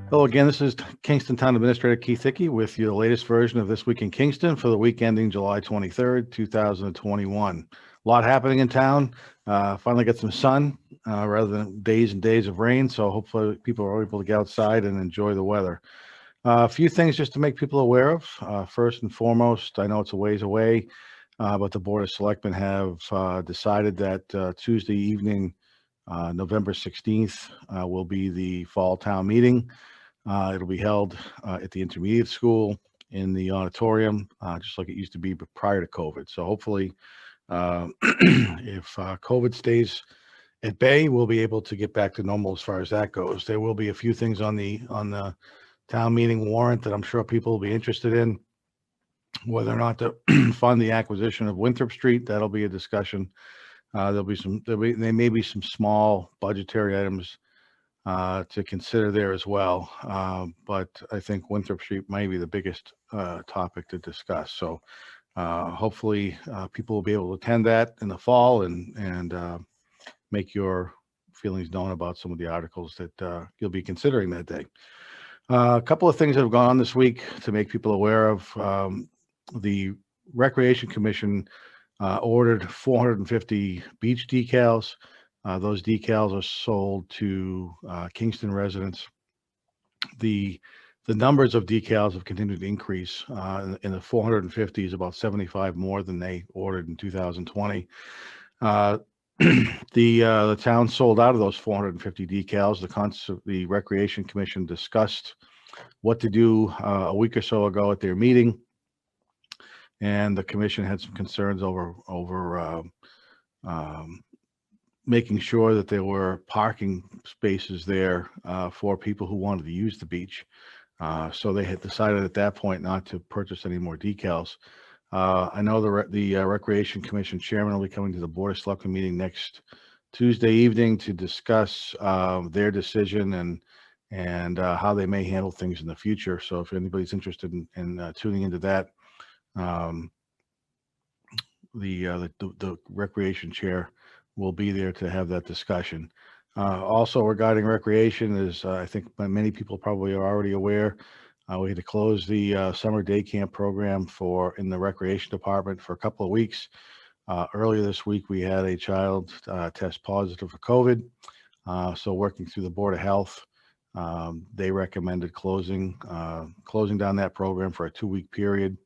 Hello again, this is Kingston Town Administrator Keith Hickey with your latest version of This Week in Kingston for the week ending July 23rd, 2021. A lot happening in town. Finally got some sun rather than days and days of rain, so hopefully people are able to get outside and enjoy the weather. A few things just to make people aware of. First and foremost, I know it's a ways away, but the Board of Selectmen have decided that Tuesday evening, November 16th, will be the fall town meeting. It'll be held at the intermediate school in the auditorium, just like it used to be prior to COVID. So hopefully, if COVID stays at bay, we'll be able to get back to normal as far as that goes. There will be a few things on the town meeting warrant that I'm sure people will be interested in. Whether or not to fund the acquisition of Winthrop Street, that'll be a discussion. There may be some small budgetary items to consider there as well. But I think Winthrop Street may be the biggest topic to discuss. So hopefully people will be able to attend that in the fall and make your feelings known about some of the articles that you'll be considering that day. A couple of things that have gone on this week to make people aware of. The Recreation Commission ordered 450 beach decals. Those decals are sold to Kingston residents. The numbers of decals have continued to increase. In the 450 is about 75 more than they ordered in 2020. The town sold out of those 450 decals. The Recreation Commission discussed what to do a week or so ago at their meeting, and the commission had some concerns over making sure that there were parking spaces there for people who wanted to use the beach. So they had decided at that point not to purchase any more decals. I know the Recreation Commission chairman will be coming to the Board of Selectmen meeting next Tuesday evening to discuss their decision and how they may handle things in the future. So if anybody's interested in tuning into that, the recreation chair will be there to have that discussion. Also regarding recreation, is I think many people probably are already aware, we had to close the summer day camp program in the recreation department for a couple of weeks. Earlier this week, we had a child test positive for COVID. So working through the Board of Health, they recommended closing down that program for a 2-week period,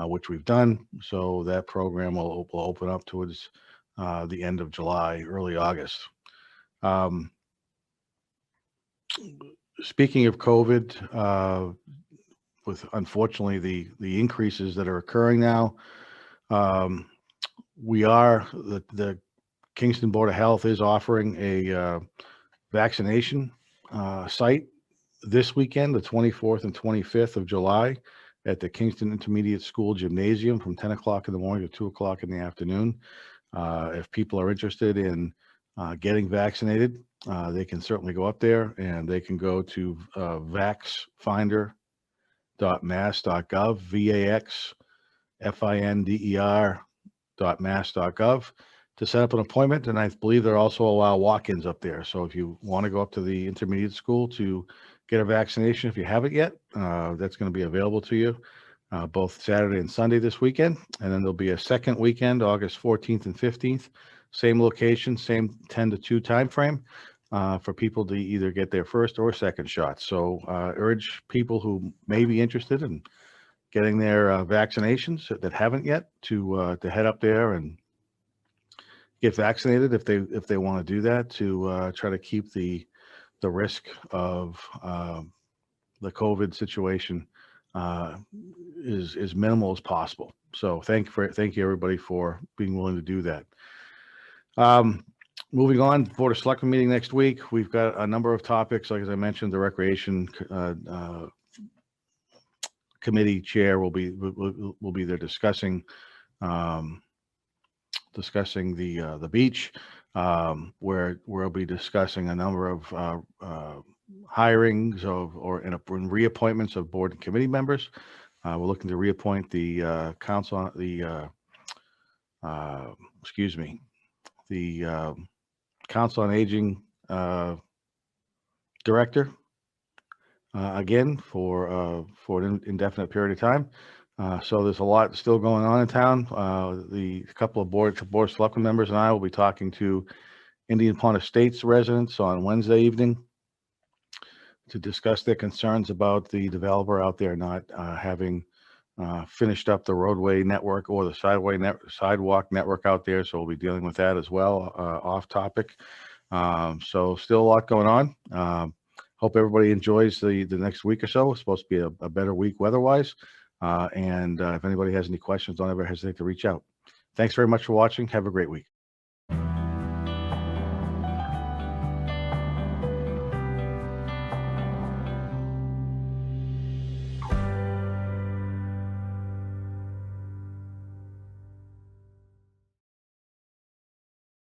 which we've done. So that program will open up towards the end of July, early August. Speaking of COVID, with unfortunately the increases that are occurring now, the Kingston Board of Health is offering a vaccination site this weekend, the 24th and 25th of July, at the Kingston Intermediate School Gymnasium from 10 o'clock in the morning to 2 o'clock in the afternoon. If people are interested in getting vaccinated, they can certainly go up there, and they can go to vaxfinder.mass.gov, vaxfinder.mass.gov, to set up an appointment. And I believe they also allow walk-ins up there. So if you want to go up to the intermediate school to get a vaccination, if you haven't yet, that's going to be available to you both Saturday and Sunday this weekend. And then there'll be a second weekend, August 14th and 15th, same location, same 10 to 2 time frame, for people to either get their first or second shot. So urge people who may be interested in getting their vaccinations that haven't yet to head up there and get vaccinated if they want to do that, to try to keep the risk of the COVID situation is minimal as possible. So thank you everybody for being willing to do that. Moving on, Board of Selectmen meeting next week. We've got a number of topics. Like as I mentioned, the recreation committee chair will be there discussing the beach, where we'll be discussing a number of hirings and reappointments of board and committee members. We're looking to reappoint the council on Aging director. again for an indefinite period of time. So there's a lot still going on in town. The couple of board of selectmen members and I will be talking to Indian Pond Estates residents on Wednesday evening to discuss their concerns about the developer out there not having finished up the roadway network or the sidewalk network out there. So we'll be dealing with that as well, off topic. So still a lot going on. Hope everybody enjoys the next week or so. It's supposed to be a better week weather-wise. And if anybody has any questions, don't ever hesitate to reach out. Thanks very much for watching. Have a great week.